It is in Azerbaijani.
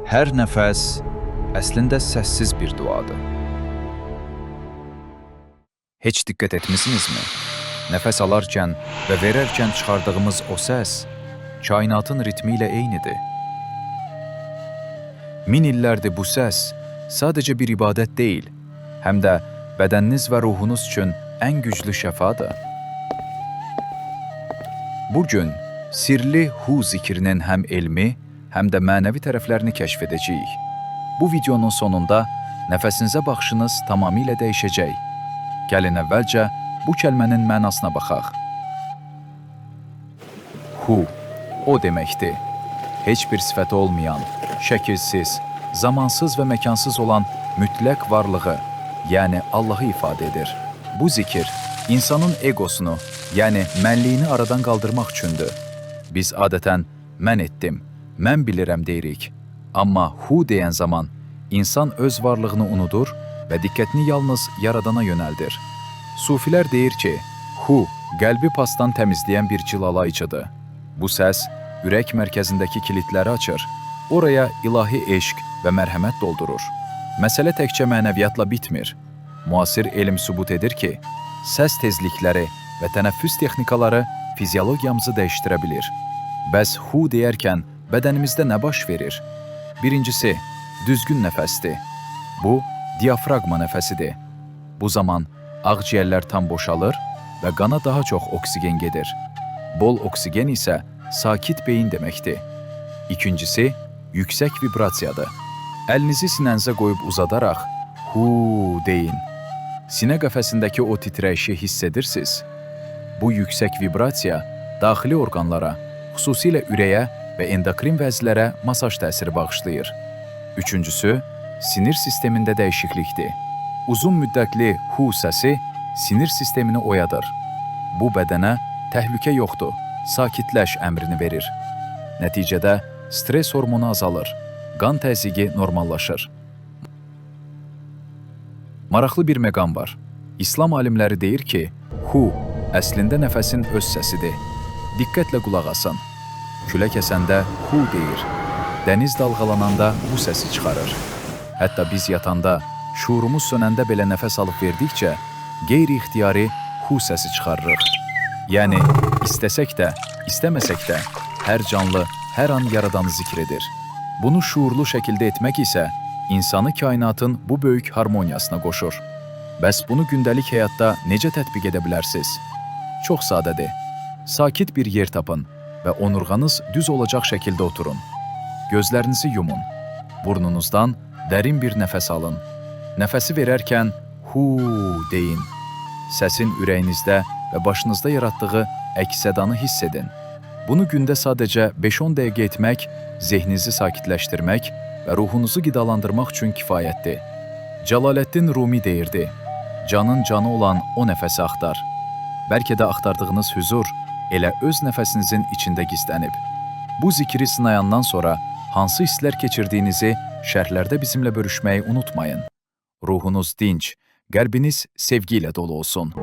Hər nəfəs əslində səssiz bir duadır. Heç diqqət etmisinizmi? Nəfəs alarkən və verərkən çıxardığımız o səs kainatın ritmi ilə eynidir. Min illərdir bu səs sadəcə bir ibadət deyil, həm də bədəniniz və ruhunuz üçün ən güclü şəfadır. Bugün sirli hu zikrinin həm elmi, həm də mənəvi tərəflərini kəşf edəcəyik. Bu videonun sonunda nəfəsinizə baxışınız tamamilə dəyişəcək. Gəlin əvvəlcə bu kəlmənin mənasına baxaq. Hu, o deməkdir. Heç bir sifəti olmayan, şəkilsiz, zamansız və məkansız olan mütləq varlığı, yəni Allahı ifadə edir. Bu zikir insanın egosunu, yəni mənliyini aradan qaldırmaq üçündür. Biz adətən mən etdim, mən bilirəm deyirik. Amma hu deyən zaman insan öz varlığını unudur və diqqətini yalnız Yaradana yönəldir. Sufilər deyir ki, hu, qəlbi pasdan təmizləyən bir cilalayıcıdır. Bu səs ürək mərkəzindəki kilitləri açır, oraya ilahi eşq və mərhəmət doldurur. Məsələ təkcə mənəviyyatla bitmir. Müasir elm sübut edir ki, səs tezlikləri və tənəffüs texnikaları fiziologiyamızı dəyişdirə bilir. Bəs hu deyərkən bədənimizdə nə baş verir? Birincisi, düzgün nəfəsdir. Bu, diafraqma nəfəsidir. Bu zaman ağciyərlər tam boşalır və qana daha çox oksigen gedir. Bol oksigen isə sakit beyin deməkdir. İkincisi, yüksək vibrasiyadır. Əlinizi sinənizə qoyub uzadaraq hu deyin. Sinə qəfəsindəki o titrəyişi hiss edirsiniz. Bu yüksək vibrasiya daxili orqanlara, xüsusilə ürəyə və endokrin vəzlərə masaj təsiri bağışlayır. Üçüncüsü, sinir sistemində dəyişiklikdir. Uzun müddətli hu səsi sinir sistemini oyadır. Bu bədənə təhlükə yoxdur, sakitləş əmrini verir. Nəticədə stres hormonu azalır, qan təzyiqi normallaşır. Maraqlı bir məqam var. İslam alimləri deyir ki, hu əslində nəfəsin öz səsidir. Diqqətlə qulaq asın. Külək əsəndə hu deyir. Dəniz dalğalananda bu səsi çıxarır. Hətta biz yatanda, şuurumuz sönəndə belə nəfəs alıb verdikcə, qeyri-ixtiyari hu səsi çıxarırıq. Yəni, istəsək də, istəməsək də, hər canlı, hər an Yaradanı zikr edir. Bunu şuurlu şəkildə etmək isə insanı kainatın bu böyük harmoniyasına qoşur. Bəs bunu gündəlik həyatda necə tətbiq edə bilərsiniz? Çox sadədir. Sakit bir yer tapın və onurğanız düz olacaq şəkildə oturun. Gözlərinizi yumun. Burnunuzdan dərin bir nəfəs alın. Nəfəsi verərkən hu deyin. Səsin ürəyinizdə və başınızda yaratdığı əks-sədanı hiss edin. Bunu gündə sadəcə 5-10 dəqiqə etmək, zehninizi sakitləşdirmək və ruhunuzu qidalandırmaq üçün kifayətdir. Cəlaləddin Rumi deyirdi, canın canı olan o nəfəsi axtar. Bəlkə də axtardığınız hüzur elə öz nəfəsinizin içində gizlənib. Bu zikri sınayandan sonra hansı hisslər keçirdiyinizi şərhlərdə bizimlə bölüşməyi unutmayın. Ruhunuz dinc, qəlbiniz sevgi ilə dolu olsun.